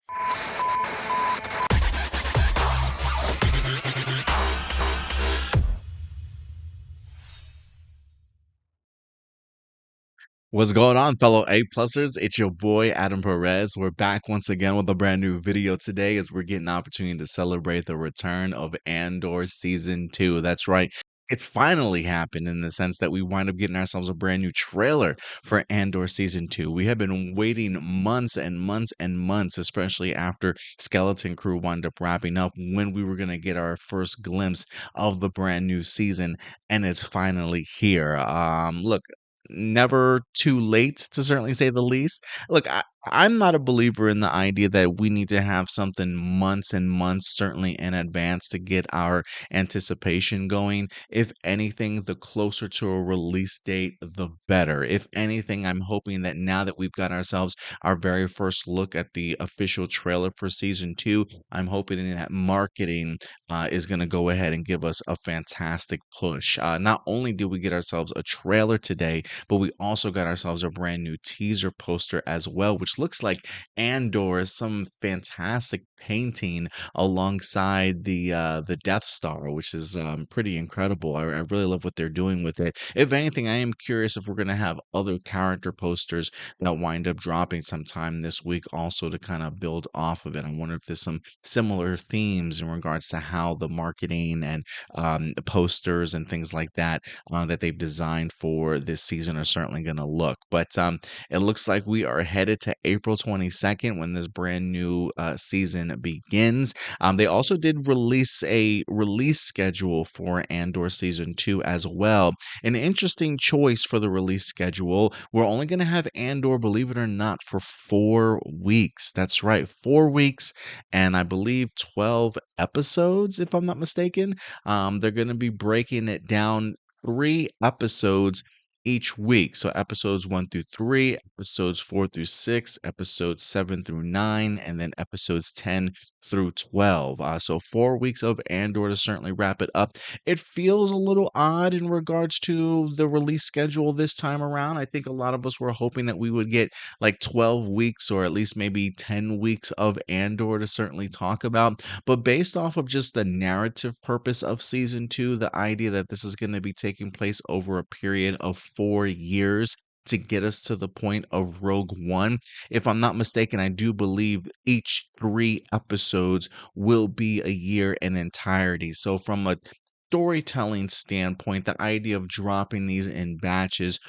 What's going on, fellow A-plusers? It's your boy, Adam Perez. We're back once again with a brand new video today as we're getting an opportunity to celebrate the return of Andor Season 2. That's right. It finally happened in the sense that we wind up getting ourselves a brand new trailer for Andor Season 2. We have been waiting months and months and months, especially after Skeleton Crew wound up wrapping up, when we were going to get our first glimpse of the brand new season, and it's finally here. Look, never too late, to certainly say the least. Look, I'm not a believer in the idea that we need to have something months and months, certainly in advance, to get our anticipation going. If anything, the closer to a release date, the better. If anything, I'm hoping that now that we've got ourselves our very first look at the official trailer for season 2, I'm hoping that marketing is going to go ahead and give us a fantastic push. Not only did we get ourselves a trailer today, but we also got ourselves a brand new teaser poster as well, which looks like Andor is some fantastic painting alongside the Death Star, which is pretty incredible. I really love what they're doing with it. If anything, I am curious if we're going to have other character posters that wind up dropping sometime this week also to kind of build off of it. I wonder if there's some similar themes in regards to how the marketing and posters and things like that that they've designed for this season are certainly going to look. But it looks like we are headed to April 22nd when this brand new season begins. They also did release a release schedule for Andor Season 2 as well. An interesting choice for the release schedule. We're only going to have Andor, believe it or not, for 4 weeks. That's right, 4 weeks, and I believe 12 episodes, if I'm not mistaken. They're going to be breaking it down 3 episodes each week. So episodes 1 through 3, episodes 4 through 6, episodes 7 through 9, and then episodes 10 through 12. So 4 weeks of Andor to certainly wrap it up. It feels a little odd in regards to the release schedule this time around. I think a lot of us were hoping that we would get like 12 weeks or at least maybe 10 weeks of Andor to certainly talk about. But based off of just the narrative purpose of season 2, the idea that this is going to be taking place over a period of 4 years to get us to the point of Rogue One. If I'm not mistaken, I do believe each 3 episodes will be a year in entirety. So from a storytelling standpoint, the idea of dropping these in batches,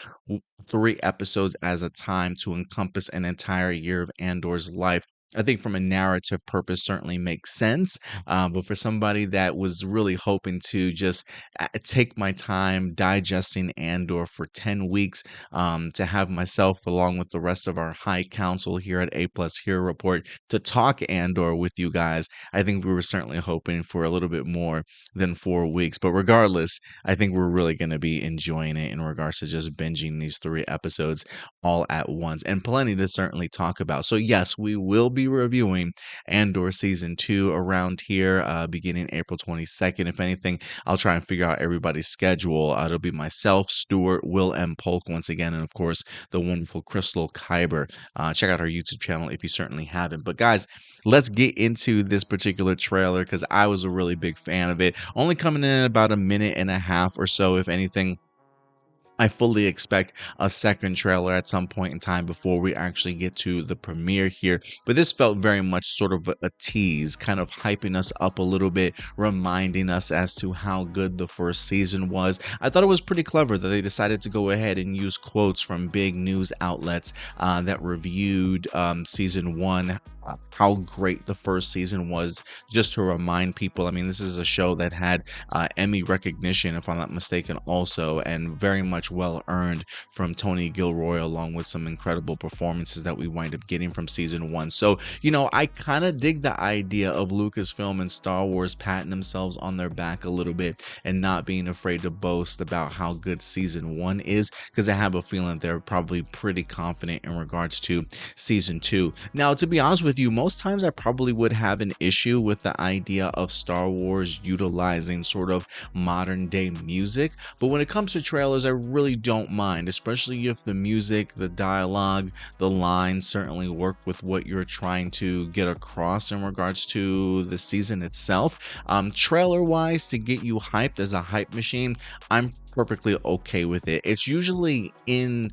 3 episodes as a time to encompass an entire year of Andor's life, I think from a narrative purpose certainly makes sense. But for somebody that was really hoping to just take my time digesting Andor for 10 weeks, to have myself, along with the rest of our high council here at A+ Hero Report, to talk Andor with you guys, I think we were certainly hoping for a little bit more than 4 weeks. But regardless, I think we're really going to be enjoying it in regards to just binging these 3 episodes all at once, and plenty to certainly talk about. So yes, we will be reviewing Andor Season 2 around here, beginning April 22nd. If anything, I'll try and figure out everybody's schedule. It'll be myself, Stuart, Will M. Polk once again, and of course, the wonderful Crystal Kyber. Check out our YouTube channel if you certainly haven't. But guys, let's get into this particular trailer because I was a really big fan of it. Only coming in about a minute and a half or so, if anything. I fully expect a second trailer at some point in time before we actually get to the premiere here. But this felt very much sort of a tease, kind of hyping us up a little bit, reminding us as to how good the first season was. I thought it was pretty clever that they decided to go ahead and use quotes from big news outlets that reviewed season 1, how great the first season was, just to remind people. I mean, this is a show that had Emmy recognition, if I'm not mistaken, also, and very much well earned from Tony Gilroy, along with some incredible performances that we wind up getting from season 1. So, you know, I kind of dig the idea of Lucasfilm and Star Wars patting themselves on their back a little bit and not being afraid to boast about how good season 1 is, because I have a feeling they're probably pretty confident in regards to season 2. Now, to be honest with with you. Most times I probably would have an issue with the idea of Star Wars utilizing sort of modern day music, but when it comes to trailers, I really don't mind, especially if the music, the dialogue, the lines certainly work with what you're trying to get across in regards to the season itself. Trailer wise, to get you hyped as a hype machine, I'm perfectly okay with it. It's usually in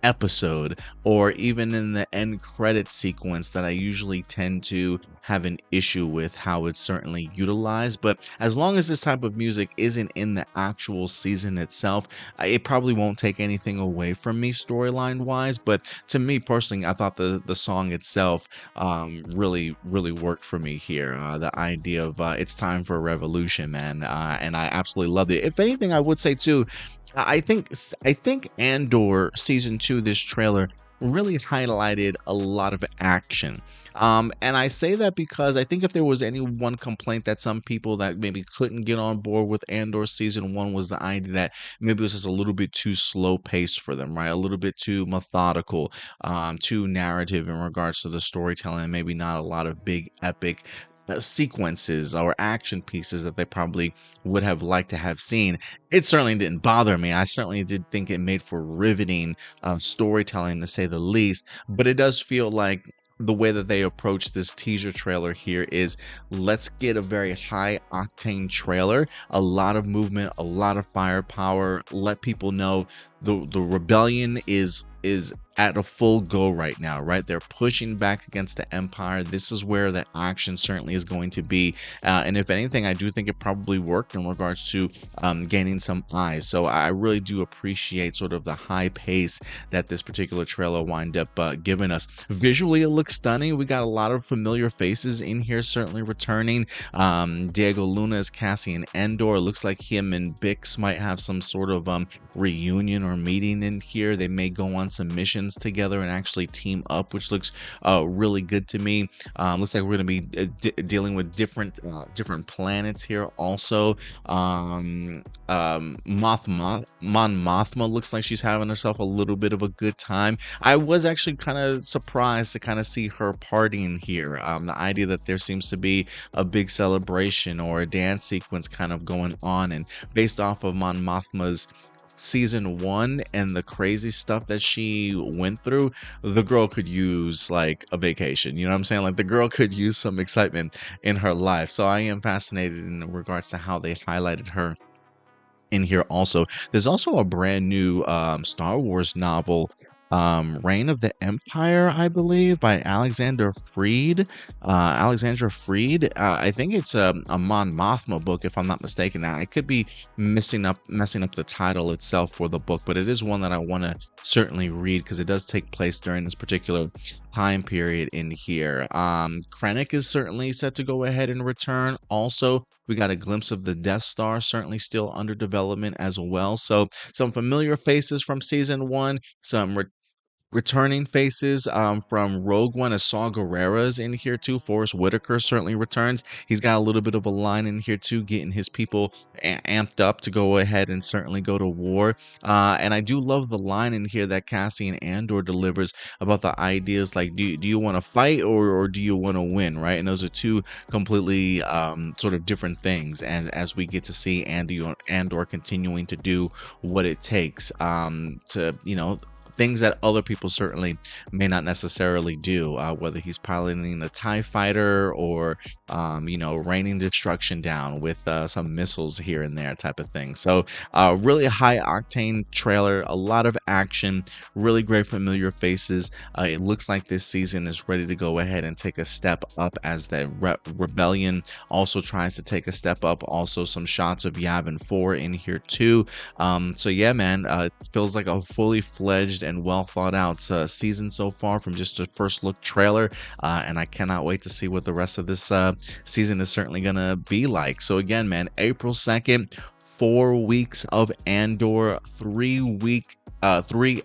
episode or even in the end credit sequence that I usually tend to have an issue with how it's certainly utilized. But as long as this type of music isn't in the actual season itself, it probably won't take anything away from me storyline wise. But to me personally, I thought the song itself really worked for me here. The idea of it's time for a revolution, man, and I absolutely loved it. If anything, I would say too, I think Andor season 2, this trailer really highlighted a lot of action. And I say that because I think if there was any one complaint that some people that maybe couldn't get on board with Andor season 1 was the idea that maybe it was just a little bit too slow paced for them, right? A little bit too methodical, too narrative in regards to the storytelling, and maybe not a lot of big epic sequences or action pieces that they probably would have liked to have seen. It certainly didn't bother me. I certainly did think it made for riveting storytelling, to say the least. But it does feel like the way that they approach this teaser trailer here is, let's get a very high octane trailer, a lot of movement, a lot of firepower, let people know the rebellion is at a full go right now, right? They're pushing back against the Empire. This is where the action certainly is going to be. And if anything, I do think it probably worked in regards to gaining some eyes. So I really do appreciate sort of the high pace that this particular trailer wind up giving us. Visually, it looks stunning. We got a lot of familiar faces in here, certainly returning. Diego Luna is Cassian Andor. Looks like him and Bix might have some sort of reunion or meeting in here. They may go on some missions together and actually team up, which looks really good to me. Looks like we're going to be dealing with different planets here also. Mon Mothma looks like she's having herself a little bit of a good time. I was actually kind of surprised to kind of see her partying here. The idea that there seems to be a big celebration or a dance sequence kind of going on, and based off of Mon Mothma's season 1 and the crazy stuff that she went through, the girl could use like a vacation. You know what I'm saying? Like the girl could use some excitement in her life. So I am fascinated in regards to how they highlighted her in here also. There's also a brand new Star Wars novel, Reign of the Empire, I believe, by Alexander Freed. I think it's a Mon Mothma book, if I'm not mistaken. Now, I could be messing up the title itself for the book, but it is one that I want to certainly read because it does take place during this particular time period in here. Krennic is certainly set to go ahead and return. Also, we got a glimpse of the Death Star, certainly still under development as well. So some familiar faces from season 1, some returning faces from Rogue One. Saw Gerrera's in here too. Forrest Whitaker certainly returns. He's got a little bit of a line in here too, getting his people amped up to go ahead and certainly go to war. And I do love the line in here that Cassian Andor delivers about the ideas like, do you want to fight or do you want to win, right? And those are two completely sort of different things. And as we get to see Andor continuing to do what it takes to, things that other people certainly may not necessarily do, whether he's piloting a TIE fighter or, raining destruction down with some missiles here and there type of thing. So really a high octane trailer, a lot of action, really great familiar faces. It looks like this season is ready to go ahead and take a step up as the rebellion also tries to take a step up. Also some shots of Yavin 4 in here too. So yeah, man, it feels like a fully fledged and well thought out season so far from just a first look trailer, and I cannot wait to see what the rest of this season is certainly gonna be like. So again, man, April 2nd, 4 weeks of Andor, 3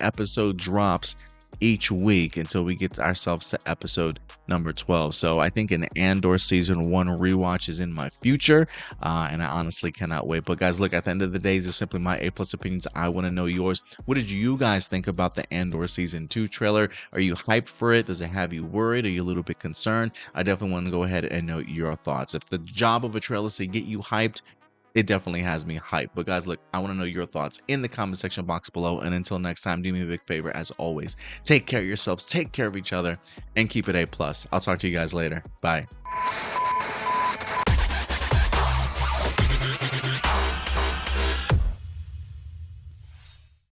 episode drops each week until we get ourselves to episode number 12. So I think an Andor season 1 rewatch is in my future, and I honestly cannot wait. But guys, look, at the end of the day, these are simply my A+ opinions. I want to know yours. What did you guys think about the Andor season 2 trailer? Are you hyped for it? Does it have you worried? Are you a little bit concerned? I definitely want to go ahead and know your thoughts. If the job of a trailer is to get you hyped, it definitely has me hyped. But guys, look, I want to know your thoughts in the comment section box below. And until next time, do me a big favor, as always, take care of yourselves, take care of each other, and keep it A+. I'll talk to you guys later. Bye.